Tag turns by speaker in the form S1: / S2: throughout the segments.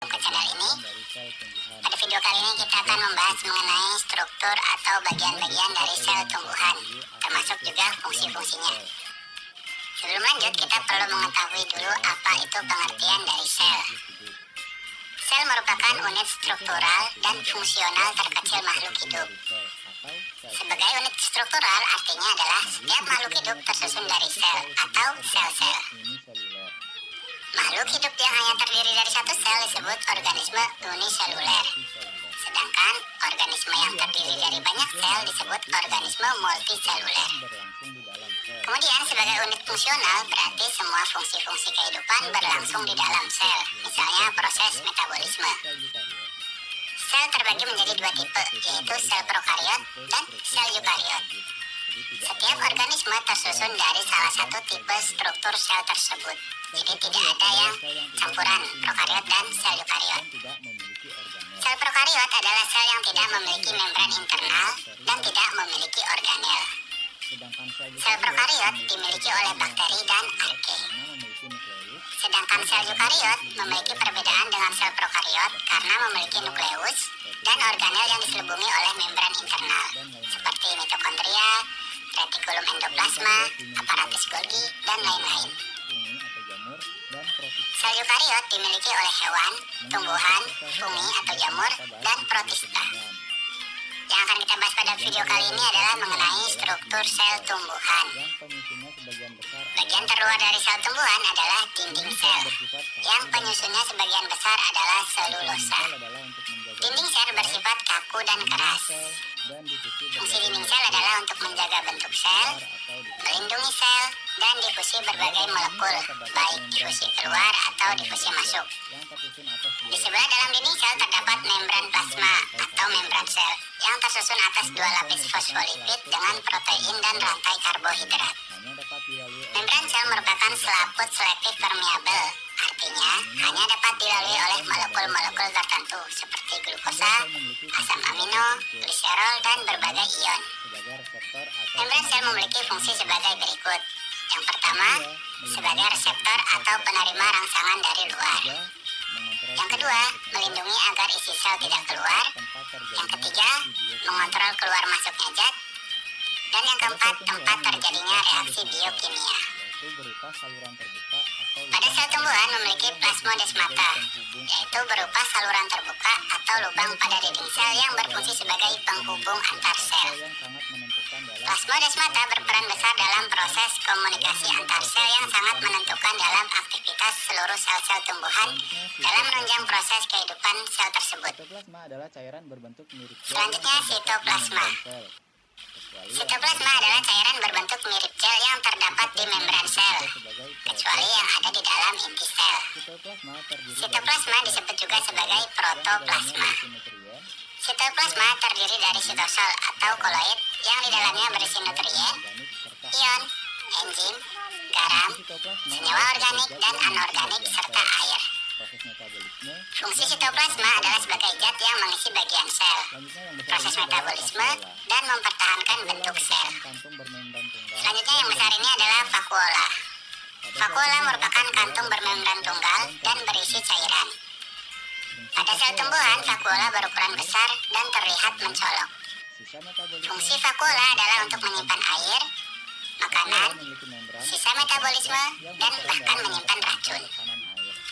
S1: Ke channel ini. Pada video kali ini kita akan membahas mengenai struktur atau bagian-bagian dari sel tumbuhan, termasuk juga fungsi-fungsinya. Sebelum lanjut, kita perlu mengetahui dulu apa itu pengertian dari sel. Sel merupakan unit struktural dan fungsional terkecil makhluk hidup. Sebagai unit struktural artinya adalah setiap makhluk hidup tersusun dari sel atau sel-sel. Makhluk hidup yang hanya terdiri dari satu sel disebut organisme uniseluler. Sedangkan organisme yang terdiri dari banyak sel disebut organisme multiseluler. Kemudian sebagai unit fungsional berarti semua fungsi-fungsi kehidupan berlangsung di dalam sel, misalnya proses metabolisme. Sel terbagi menjadi dua tipe, yaitu sel prokariot dan sel eukariot. Setiap organisme tersusun dari salah satu tipe struktur sel tersebut. Jadi tidak ada yang campuran prokariot dan sel eukariot. Sel prokariot adalah sel yang tidak memiliki membran internal dan tidak memiliki organel. Sel prokariot dimiliki oleh bakteri dan arke. Sedangkan sel eukariot memiliki perbedaan dengan sel prokariot karena memiliki nukleus dan organel yang diselubungi oleh membran internal, seperti mitokondria, retikulum endoplasma, aparatus Golgi, dan lain-lain. Sel eukariot dimiliki oleh hewan, tumbuhan, fungi atau jamur, dan protista. Yang akan kita bahas pada video kali ini adalah mengenai struktur sel tumbuhan. Bagian terluar dari sel tumbuhan adalah dinding sel, yang penyusunnya sebagian besar adalah selulosa. Dinding sel bersifat kaku dan keras. Fungsi dinding sel adalah untuk menjaga bentuk sel, melindungi sel, dan difusi berbagai molekul, baik difusi keluar atau difusi masuk. Di sebelah dalam dinding sel terdapat membran plasma atau membran sel, yang tersusun atas dua lapis fosfolipid dengan protein dan rantai karbohidrat. Membran sel merupakan selaput selektif permeabel, artinya hanya dapat dilalui oleh molekul-molekul tertentu seperti glukosa, asam amino, gliserol, dan berbagai ion. Membran sel memiliki fungsi sebagai berikut. Yang pertama, sebagai reseptor atau penerima rangsangan dari luar. Yang kedua, melindungi agar isi sel tidak keluar. Yang ketiga, mengontrol keluar masuknya zat. Dan yang keempat, tempat terjadinya reaksi biokimia. Pada sel tumbuhan memiliki plasmodesmata, yaitu berupa saluran terbuka atau lubang pada dinding sel yang berfungsi sebagai penghubung antar sel. Plasmodesmata berperan besar dalam proses komunikasi antar sel yang sangat menentukan dalam aktivitas seluruh sel-sel tumbuhan dalam menunjang proses kehidupan sel tersebut. Selanjutnya, sitoplasma. Sitoplasma adalah cairan berbentuk mirip gel yang terdapat di membran sel, kecuali yang ada di dalam inti sel. Sitoplasma disebut juga sebagai protoplasma. Sitoplasma terdiri dari sitosol atau koloid yang di dalamnya berisi nutrien, ion, enzim, garam, senyawa organik dan anorganik, serta air. Fungsi sitoplasma adalah sebagai zat yang mengisi bagian sel, proses metabolisme, dan mempertahankan bentuk sel. Selanjutnya yang besar ini adalah vakuola. Vakuola merupakan kantung bermembran tunggal dan berisi cairan. Pada sel tumbuhan, vakuola berukuran besar dan terlihat mencolok. Fungsi vakuola adalah untuk menyimpan air, makanan, sisa metabolisme, dan bahkan menyimpan racun.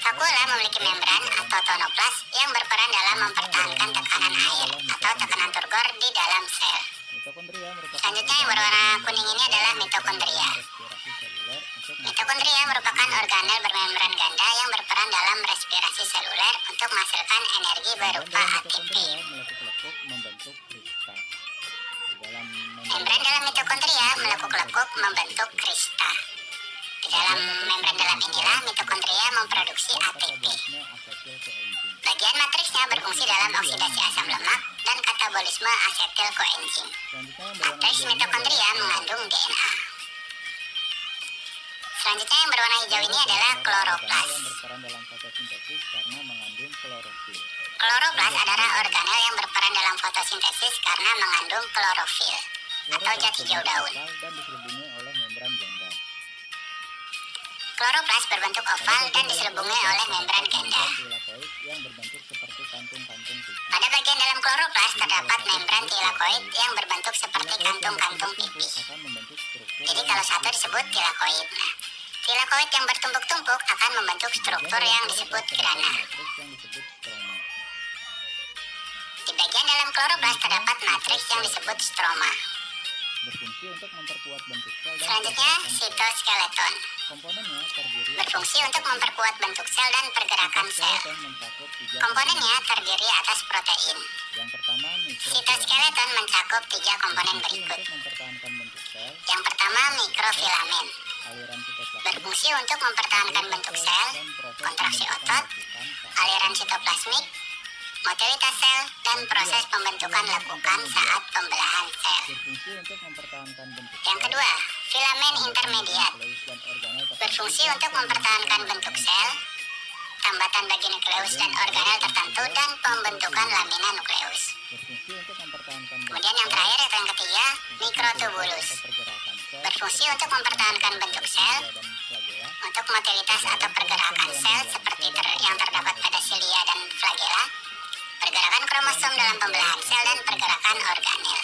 S1: Vakuola memiliki membran atau tonoplas yang berperan dalam mempertahankan tekanan air atau tekanan turgor di dalam sel. Selanjutnya yang berwarna kuning ini adalah mitokondria. Mitokondria merupakan organel bermembran ganda yang berperan dalam respirasi seluler untuk menghasilkan energi berupa ATP. Membran dalam mitokondria melekuk-lekuk membentuk krista. Di dalam membran dalam inilah mitokondria memproduksi ATP. Bagian matriksnya berfungsi dalam oksidasi asam lemak dan katabolisme asetil koenzim. Matriks mitokondria mengandung DNA. Selanjutnya yang berwarna hijau ini adalah kloroplas. Kloroplas adalah organel yang berperan dalam fotosintesis karena mengandung klorofil atau zat hijau daun. Kloroplas berbentuk oval dan diselubungi oleh membran ganda.
S2: yang berbentuk seperti kantung-kantung pipih.
S1: Pada bagian dalam kloroplas terdapat membran tilakoid yang berbentuk seperti kantung-kantung pipih.
S2: Akan membentuk struktur
S1: Jadi kalau satu disebut tilakoid. Nah, tilakoid yang bertumpuk-tumpuk akan membentuk struktur yang disebut grana.
S2: matriks yang disebut stroma.
S1: Di bagian dalam kloroplas terdapat matriks yang disebut stroma.
S2: Berfungsi untuk memperkuat bentuk sel dan
S1: Selanjutnya,
S2: pergerakan sel.
S1: sitoskeleton.
S2: Komponennya terdiri
S1: Berfungsi untuk memperkuat bentuk sel dan pergerakan sel.
S2: Sitoskeleton mencakup 3
S1: Komponennya terdiri atas protein.
S2: Yang pertama, mikrofilament.
S1: Sitoskeleton mencakup 3 komponen
S2: Berfungsi
S1: berikut.
S2: untuk mempertahankan bentuk sel,
S1: Yang pertama, mikrofilamen.
S2: aliran sitoplasma,
S1: Berfungsi untuk mempertahankan bentuk sel,
S2: dan proses
S1: kontraksi
S2: pembentukan
S1: otot,
S2: lakukan saat
S1: aliran sitoplasmik, motilitas sel, dan proses pembentukan lakukan saat pembelahan sel.
S2: berfungsi untuk mempertahankan bentuk
S1: Yang
S2: sel,
S1: kedua, filamen intermediat.
S2: nukleus dan organel tertentu,
S1: Berfungsi untuk mempertahankan bentuk sel, tambatan bagi nukleus dan organel tertentu, dan pembentukan lamina nukleus.
S2: berfungsi untuk mempertahankan bentuk
S1: Kemudian yang terakhir atau yang ketiga, mikrotubulus.
S2: atau pergerakan sel,
S1: Berfungsi untuk mempertahankan bentuk sel,
S2: dan flagela,
S1: untuk motilitas atau pergerakan sel seperti yang terdapat pada silia dan flagela, pergerakan kromosom dalam pembelahan sel, dan pergerakan organel.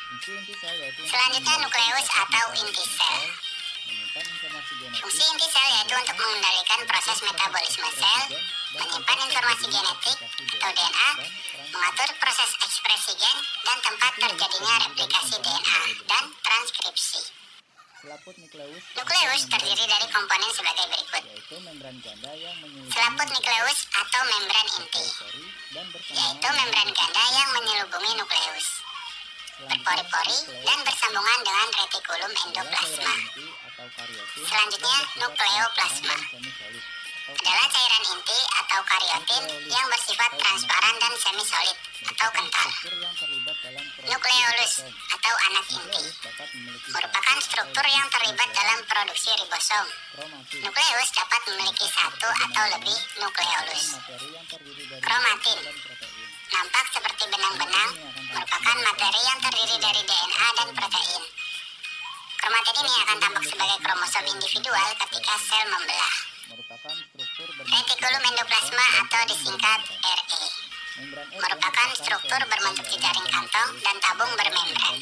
S2: fungsi inti sel yaitu
S1: Selanjutnya, nukleus atau inti sel.
S2: menyimpan informasi genetik,
S1: Fungsi inti sel yaitu untuk mengendalikan proses metabolisme sel, menyimpan informasi genetik atau DNA, mengatur proses ekspresi gen, dan tempat terjadinya replikasi DNA dan transkripsi.
S2: selaput nukleus.
S1: Nukleus terdiri dari komponen sebagai berikut.
S2: Yaitu membran ganda yang menyelubungi
S1: Selaput nukleus atau membran inti,
S2: pori dan bersambungan
S1: yaitu membran ganda yang menyelubungi nukleus, berpori-pori, dan bersambungan dengan retikulum endoplasma.
S2: inti atau kariotin.
S1: Selanjutnya, nukleoplasma adalah cairan inti atau kariotin yang bersifat transparan dan semi-solid atau kental.
S2: yang terlibat dalam proses
S1: Nukleolus
S2: ribosom.
S1: atau anak inti
S2: Nukleus dapat memiliki
S1: merupakan
S2: satu
S1: struktur
S2: atau
S1: yang
S2: lebih
S1: terlibat dalam produksi ribosom.
S2: kromatin.
S1: Nukleus dapat memiliki satu atau lebih nukleolus.
S2: Materi yang terdiri dari
S1: Kromatin
S2: dan protein.
S1: nampak seperti benang-benang, merupakan materi yang terdiri dari DNA dan protein. Kromatin ini akan tampak sebagai kromosom individual ketika sel membelah.
S2: Merupakan struktur
S1: Retikulum endoplasma atau disingkat RE merupakan struktur berbentuk jejaring kantong dan tabung bermembran.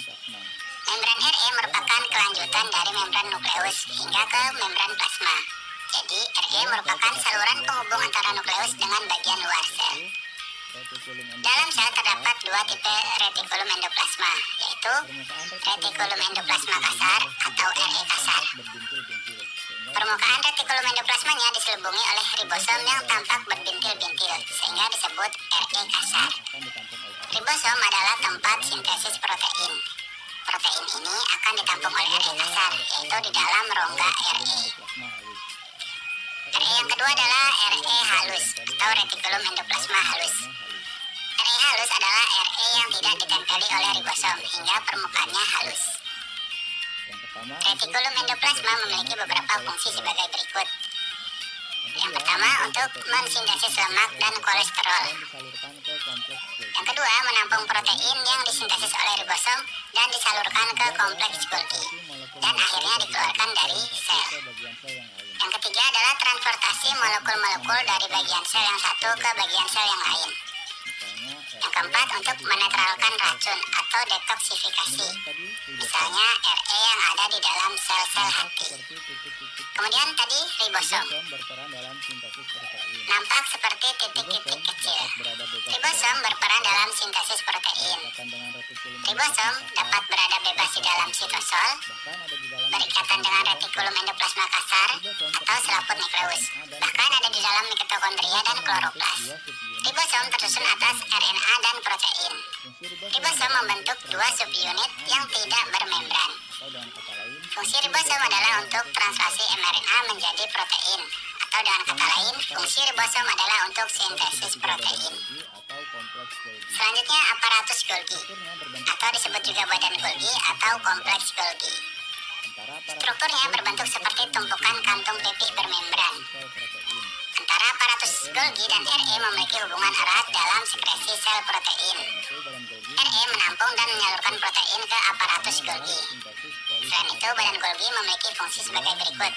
S1: Membran RE merupakan kelanjutan dari membran nukleus hingga ke membran plasma. Jadi, RE merupakan saluran penghubung antara nukleus dengan bagian luar sel. Dalam sel terdapat dua tipe retikulum endoplasma, yaitu retikulum endoplasma kasar atau RE kasar. Permukaan retikulum endoplasmanya diselubungi oleh ribosom yang tampak berbintil-bintil, sehingga disebut RE kasar. Ribosom adalah tempat sintesis protein. Protein ini akan ditampung oleh RE kasar, yaitu di dalam rongga RE. RE yang kedua adalah RE halus atau retikulum endoplasma halus. RE halus adalah RE yang tidak ditempeli oleh ribosom hingga permukaannya halus. Retikulum endoplasma memiliki beberapa fungsi sebagai berikut. Yang pertama, untuk mensintesis lemak dan kolesterol. Yang kedua, menampung protein yang disintesis oleh ribosom dan disalurkan ke kompleks Golgi, dan akhirnya dikeluarkan dari sel. Yang ketiga adalah transportasi molekul-molekul dari bagian sel yang satu ke bagian sel yang lain. Yang keempat, untuk menetralkan racun atau detoksifikasi, misalnya RE yang ada di dalam sel-sel hati. Kemudian tadi ribosom, nampak seperti titik-titik kecil. Ribosom berperan dalam sintesis protein. Ribosom dapat berada bebas di dalam sitosol, berikatan dengan retikulum endoplasma kasar, atau selaput nukleus, bahkan ada di dalam mitokondria dan kloroplas. Ribosom tersusun atas RNA dan protein. Ribosom membentuk dua subunit yang tidak bermembran. Fungsi ribosom adalah untuk translasi mRNA menjadi protein, atau dengan kata lain, fungsi ribosom adalah untuk sintesis protein. Selanjutnya, aparatus Golgi, atau disebut juga badan Golgi atau kompleks Golgi. Strukturnya berbentuk seperti tumpukan kantung pipih bermembran. Antara aparatus Golgi dan RE memiliki hubungan erat dalam sekresi sel protein. RE menampung dan menyalurkan protein ke aparatus Golgi. Selain itu, badan Golgi memiliki fungsi sebagai berikut.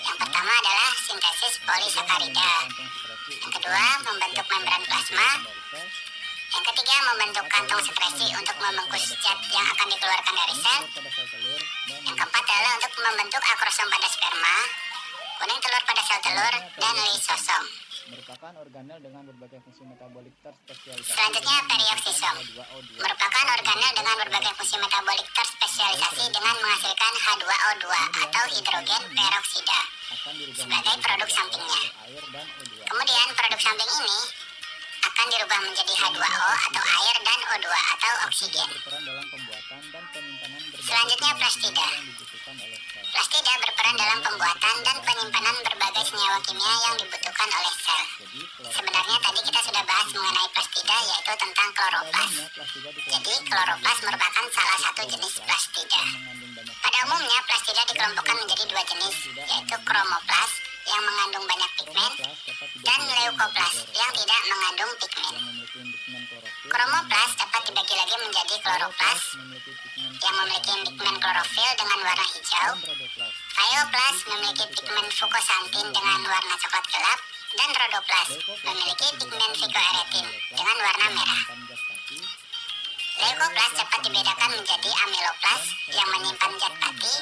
S1: Yang pertama adalah sintesis polisakarida. Yang kedua, membentuk membran plasma. Yang ketiga, membentuk kantong sekresi untuk membungkus zat yang akan dikeluarkan dari sel. Yang keempat adalah untuk membentuk akrosom pada sperma, kuning telur pada sel telur, dan lisosom.
S2: Merupakan organel dengan berbagai fungsi metabolik terspesialisasi.
S1: Selanjutnya, perioksisom merupakan organel dengan berbagai fungsi metabolik terspesialisasi dengan menghasilkan H2O2 atau hidrogen peroksida sebagai produk sampingnya. Kemudian produk samping ini akan dirubah menjadi H2O atau air dan O2 atau oksigen. Selanjutnya, plastida. Plastida berperan dalam pembuatan dan penyimpanan berbagai senyawa kimia yang dibutuhkan oleh sel. Sebenarnya tadi kita sudah bahas mengenai plastida, yaitu tentang kloroplas. Jadi kloroplas merupakan salah satu jenis plastida. Pada umumnya plastida dikelompokkan menjadi dua jenis, yaitu kromoplas yang mengandung banyak pigmen dan leukoplas yang tidak mengandung pigmen. Kromoplas dapat dibagi lagi menjadi kloroplas yang memiliki pigmen klorofil dengan warna hijau, phaeoplas memiliki pigmen fukosantin dengan warna coklat gelap, dan rhodoplas memiliki pigmen phycoerythrin dengan warna merah. Leukoplas dapat dibedakan menjadi amiloplas yang menyimpan zat pati,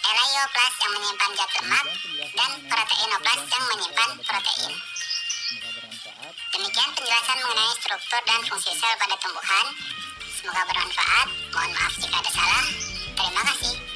S1: elaioplas yang menyimpan zat lemak, dan proteinoplas yang menyimpan protein. Demikian penjelasan mengenai struktur dan fungsi sel pada tumbuhan. Semoga bermanfaat. Mohon maaf jika ada salah. Terima kasih.